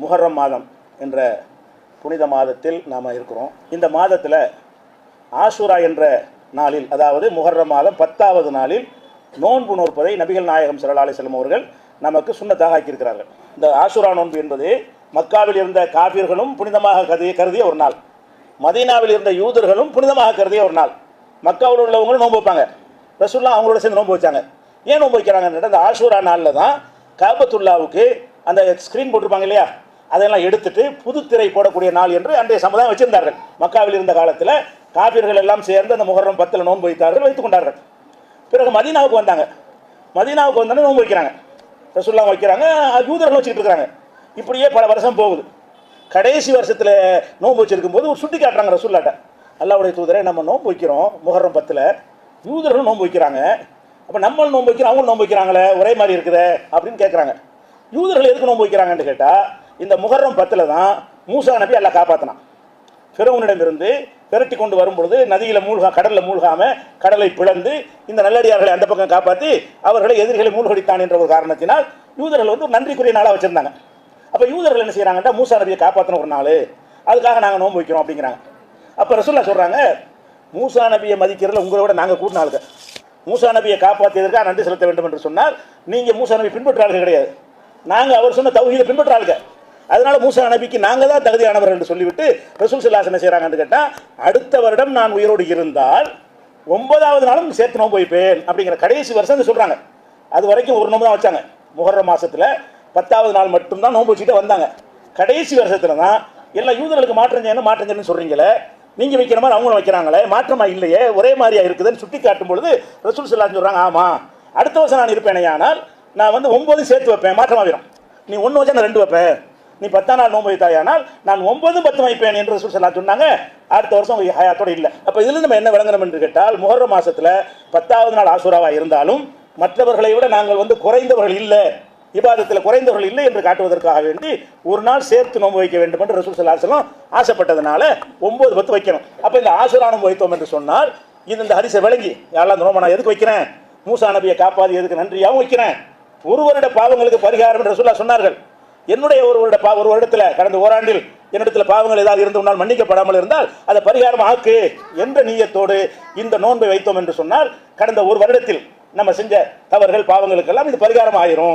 முஹர்ரம் மாதம் என்ற புனித மாதத்தில் நாம் இருக்கிறோம். இந்த மாதத்தில் ஆஷூரா என்ற நாளில், அதாவது முஹர்ரம் மாதம் 10வது நாளில் நோன்பு நோற்பதை நபிகள் நாயகம் ஸல்லல்லாஹு அலைஹி வஸல்லம் அவர்கள் நமக்கு சுன்னத்தாக ஆக்கியிருக்கிறார்கள். இந்த ஆஷூரா நோன்பு என்பது மக்காவில் இருந்த காபிர்களும் புனிதமாக கருதிய ஒரு நாள், மதீனாவில் இருந்த யூதர்களும் புனிதமாக கருதிய ஒரு நாள். மக்காவில் உள்ளவங்களும் நோன்பு வைப்பாங்க, ரசூலுல்லாஹ் அவங்களோட சேர்ந்து நோன்பு வச்சாங்க. ஏன் நோன்பு வைக்கிறாங்கன்னு, அந்த ஆஷூரா நாளில் தான் காபத்துல்லாவுக்கு அந்த ஸ்க்ரீன் போட்டிருப்பாங்க இல்லையா, அதெல்லாம் எடுத்துட்டு புது திரை போடக்கூடிய நாள் என்று அன்றைய சமுதாயம் வச்சிருந்தார்கள். மக்காவில் இருந்த காலத்தில் காபிர்கள் எல்லாம் சேர்ந்து அந்த முஹர்ரம் 10 நோன்பு வைத்துக் கொண்டார்கள். பிறகு மதீனாவுக்கு வந்தாங்க. மதீனாவுக்கு வந்தோடனே நோன்பு வைக்கிறாங்க, ரசூலுல்லாஹ் வைக்கிறாங்க, யூதர்கள் வச்சுக்கிட்டு இருக்கிறாங்க. இப்படியே பல வருஷம் போகுது. கடைசி வருஷத்தில் நோன்பு வச்சிருக்கும் போது ஒரு சுட்டி காட்டுறாங்க ரசூலுல்லாஹ்ட்ட, அல்லாஹ்வுடைய தூதரே, நம்ம நோன்பு வைக்கிறோம் முஹர்ரம் 10, யூதர்களும் நோன்பு வைக்கிறாங்க, அப்போ நம்மளும் நோன்பு வைக்கிறோம், அவங்களும் நோன்பு வைக்கிறாங்களே, ஒரே மாதிரி இருக்குதே அப்படின்னு கேட்குறாங்க. யூதர்கள் எதுக்கு நோன்பு வைக்கிறாங்கன்னு கேட்டால், இந்த முஹர்ரம் 10 தான் மூசா நபி அல்லாஹ் காப்பாற்றினான். ஃபிரௌனிடமிருந்து விரட்டி கொண்டு வரும்பொழுது நதியில் கடலில் மூழ்காமல் கடலை பிளந்து இந்த நல்லடியார்களை அந்த பக்கம் காப்பாற்றி அவர்களை எதிரிகளை மூழ்கடித்தான் என்ற ஒரு காரணத்தினால் யூதர்கள் ஒரு நன்றிக்குரிய நாளாக வச்சுருந்தாங்க. அப்போ யூதர்கள் என்ன செய்கிறாங்கன்னா, மூசா நபியை காப்பாற்றின ஒரு நாள், அதுக்காக நாங்கள் நோன்பு வைக்கிறோம் அப்படிங்கிறாங்க. அப்போ ரசூலுல்லாஹ் சொல்கிறாங்க, மூசா நபியை மதிக்கிறதுல உங்களை விட நாங்கள் கூட்டின ஆளுங்க. மூசா நபியை காப்பாற்றியதற்காக நன்றி செலுத்த வேண்டும் என்று சொன்னால் நீங்கள் மூசா நபி பின்பற்றாளர்கள் கிடையாது, நாங்கள் அவர் சொன்ன தௌஹீதை பின்பற்றாளுங்க. அதனால மூசா நபிக்கு நாங்கள் தான் தகுதியானவர்கள் என்று சொல்லிவிட்டு ரசூல் ஸல்லல்லாஹு அலைஹி வஸல்லம் என்ன செய்கிறாங்கன்னு கேட்டால், அடுத்த வருடம் நான் உயிரோடு இருந்தால் 9வது நாளும் சேர்த்து நோன்பு வைப்பேன் அப்படிங்கிற கடைசி வருஷம் சொல்கிறாங்க. அது வரைக்கும் ஒரு நோன்பு தான் வச்சாங்க. முஹர்ரம் மாதத்தில் 10வது நாள் மட்டும்தான் நோன்பு வச்சுட்டு வந்தாங்க. கடைசி வருஷத்தில் தான் எல்லா யூதர்களுக்கு மாற்றஞ்சேன்னு சொல்கிறீங்களே, நீங்கள் வைக்கிற மாதிரி அவங்களும் வைக்கிறாங்களே, மாற்றமாக இல்லையே, ஒரே மாதிரியாக இருக்குதுன்னு சுட்டி காட்டும் பொழுது ரசூல் ஸல்லல்லாஹு அலைஹி வஸல்லம் சொல்கிறாங்க, ஆமாம் அடுத்த வருஷம் நான் இருப்பேனே, ஆனால் நான் 9 சேர்த்து வைப்பேன், மாற்றமாகிடும். நீ 1 வச்சா நான் 2 வைப்பேன், நீ 10ஆம் நாள் நோன்பு வைத்தாயானால் நான் 9, 10 வைப்பேன் என்று ரசூல் ஸல்லல்லாஹு அலைஹி வஸல்லம் சொன்னாங்க. அடுத்த வருஷம் ஹயாத்தோடு இல்லை. அப்போ இதில் நம்ம என்ன விளங்கணும் என்று கேட்டால், முஹர்ரம் மாதத்தில் 10வது நாள் ஆஷூராவாக இருந்தாலும் மற்றவர்களை விட நாங்கள் குறைந்தவர்கள் இல்லை, இபாதத்தில் குறைந்தவர்கள் இல்லை என்று காட்டுவதற்காக வேண்டி ஒரு நாள் சேர்த்து நோன்பு வைக்க வேண்டும் என்று ரசூல் ஸல்லல்லாஹு அலைஹி வஸல்லம் ஆசைப்பட்டதுனால 9, 10 வைக்கணும். அப்போ இந்த ஆஷூரா நோன்பு வைத்தோம் என்று சொன்னால் இந்த ஹதீஸை விளங்கி, யாரெல்லாம் இந்த நோன்பை நான் எதுக்கு வைக்கிறேன், மூசா நபியை காப்பாதி எதுக்கு நன்றியாகவும் வைக்கிறேன், ஒரு வருட பாவங்களுக்கு பரிகாரம் என்று ரசூலுல்லாஹ் சொன்னார்கள். என்னுடைய ஒரு வருடத்தில் கடந்த ஓராண்டில் என்னிடத்தில் பாவங்கள் ஏதாவது இருந்து உன்னால் மன்னிக்கப்படாமல் இருந்தால் அதை பரிகாரம் ஆக்கு என்ற நீயத்தோடு இந்த நோன்பை வைத்தோம் என்று சொன்னால் கடந்த ஒரு வருடத்தில் நம்ம செஞ்ச தவறுகள் பாவங்களுக்கெல்லாம் இது பரிகாரம் ஆயிரும்.